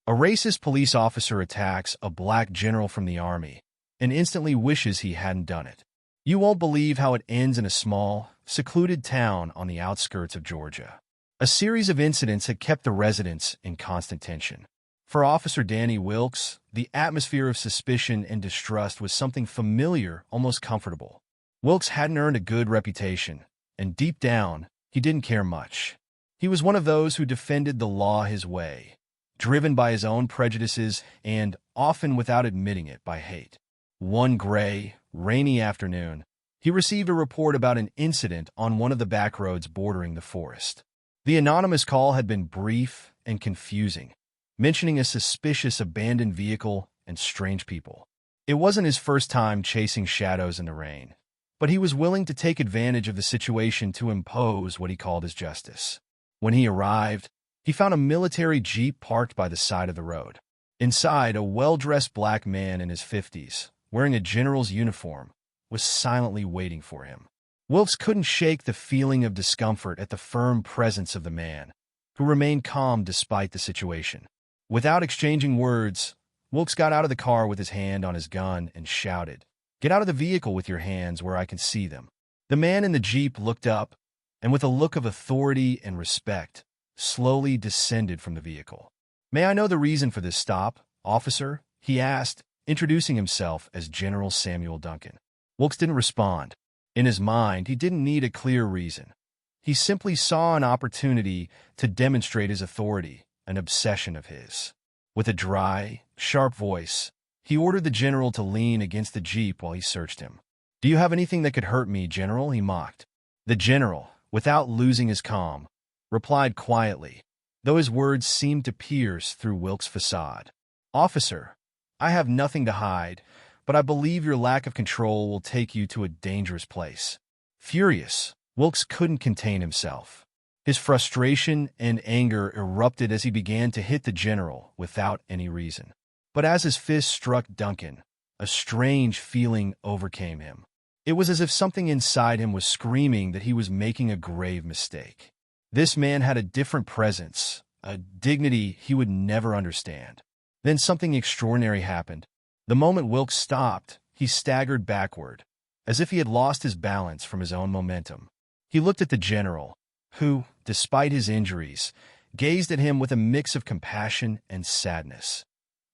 A racist police officer attacks a black general from the army and instantly wishes he hadn't done it. You won't believe how it ends in a small, secluded town on the outskirts of Georgia. A series of incidents had kept the residents in constant tension. For Officer Danny Wilkes, the atmosphere of suspicion and distrust was something familiar, almost comfortable. Wilkes hadn't earned a good reputation, and deep down, he didn't care much. He was one of those who defended the law his way, driven by his own prejudices and, often without admitting it, by hate. One gray, rainy afternoon, he received a report about an incident on one of the back roads bordering the forest. The anonymous call had been brief and confusing, mentioning a suspicious abandoned vehicle and strange people. It wasn't his first time chasing shadows in the rain, but he was willing to take advantage of the situation to impose what he called his justice. When he arrived, he found a military jeep parked by the side of the road. Inside, a well-dressed black man in his 50s, wearing a general's uniform, was silently waiting for him. Wilkes couldn't shake the feeling of discomfort at the firm presence of the man, who remained calm despite the situation. Without exchanging words, Wilkes got out of the car with his hand on his gun and shouted, "Get out of the vehicle with your hands where I can see them." The man in the jeep looked up, and with a look of authority and respect, slowly descended from the vehicle. "May I know the reason for this stop, officer?" he asked, introducing himself as General Samuel Duncan. Wilkes didn't respond. In his mind, he didn't need a clear reason. He simply saw an opportunity to demonstrate his authority, an obsession of his. With a dry, sharp voice, he ordered the general to lean against the jeep while he searched him. "Do you have anything that could hurt me, General?" he mocked. The general, without losing his calm, replied quietly, though his words seemed to pierce through Wilkes' facade. "Officer, I have nothing to hide, but I believe your lack of control will take you to a dangerous place." Furious, Wilkes couldn't contain himself. His frustration and anger erupted as he began to hit the general without any reason. But as his fist struck Duncan, a strange feeling overcame him. It was as if something inside him was screaming that he was making a grave mistake. This man had a different presence, a dignity he would never understand. Then something extraordinary happened. The moment Wilkes stopped, he staggered backward, as if he had lost his balance from his own momentum. He looked at the general, who, despite his injuries, gazed at him with a mix of compassion and sadness,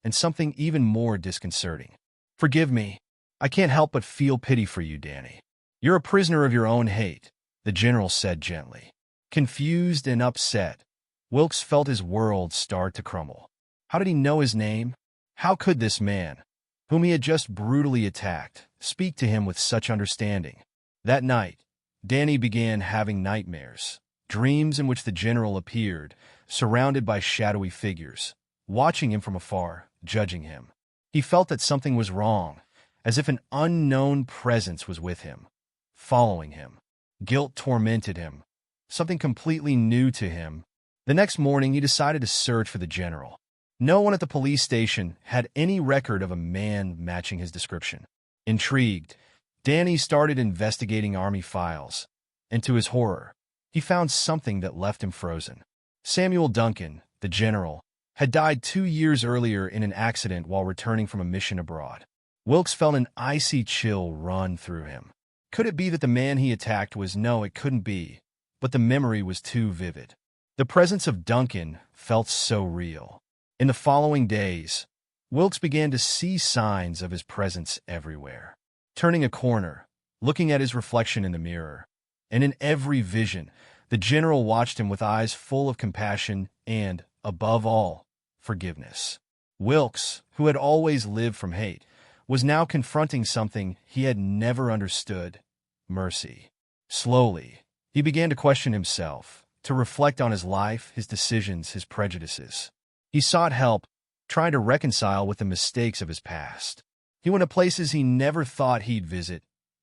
and something even more disconcerting. "Forgive me. I can't help but feel pity for you, Danny. You're a prisoner of your own hate," the general said gently. Confused and upset, Wilkes felt his world start to crumble. How did he know his name? How could this man, whom he had just brutally attacked, speak to him with such understanding? That night, Danny began having nightmares, dreams in which the general appeared, surrounded by shadowy figures, watching him from afar, judging him. He felt that something was wrong, as if an unknown presence was with him, following him. Guilt tormented him, something completely new to him. The next morning, he decided to search for the general. No one at the police station had any record of a man matching his description. Intrigued, Danny started investigating Army files, and to his horror, he found something that left him frozen. Samuel Duncan, the general, had died 2 years earlier in an accident while returning from a mission abroad. Wilkes felt an icy chill run through him. Could it be that the man he attacked was— No, it couldn't be, but the memory was too vivid. The presence of Duncan felt so real. In the following days, Wilkes began to see signs of his presence everywhere. Turning a corner, looking at his reflection in the mirror, and in every vision, the general watched him with eyes full of compassion and, above all, forgiveness. Wilkes, who had always lived from hate, was now confronting something he had never understood: mercy. Slowly, he began to question himself, to reflect on his life, his decisions, his prejudices. He sought help, trying to reconcile with the mistakes of his past. He went to places he never thought he'd visit: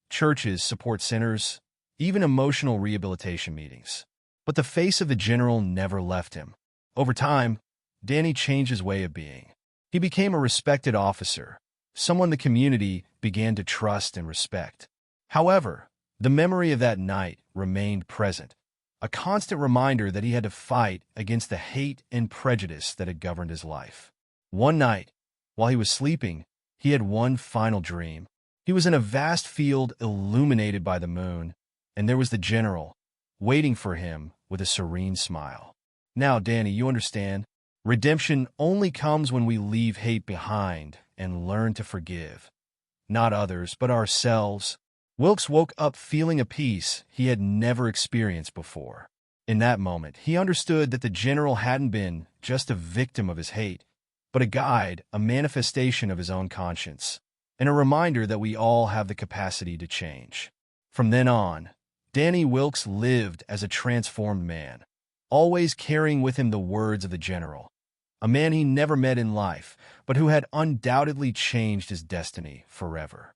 churches, support centers, even emotional rehabilitation meetings. But the face of the general never left him. Over time, Danny changed his way of being. He became a respected officer, someone the community began to trust and respect. However, the memory of that night remained present, a constant reminder that he had to fight against the hate and prejudice that had governed his life. One night, while he was sleeping, he had one final dream. He was in a vast field illuminated by the moon, and there was the general, waiting for him with a serene smile. Now, Danny, you understand? Redemption only comes when we leave hate behind and learn to forgive. Not others, but ourselves. Wilkes woke up feeling a peace he had never experienced before. In that moment, he understood that the general hadn't been just a victim of his hate, but a guide, a manifestation of his own conscience, and a reminder that we all have the capacity to change. From then on, Danny Wilkes lived as a transformed man, always carrying with him the words of the general, a man he never met in life, but who had undoubtedly changed his destiny forever.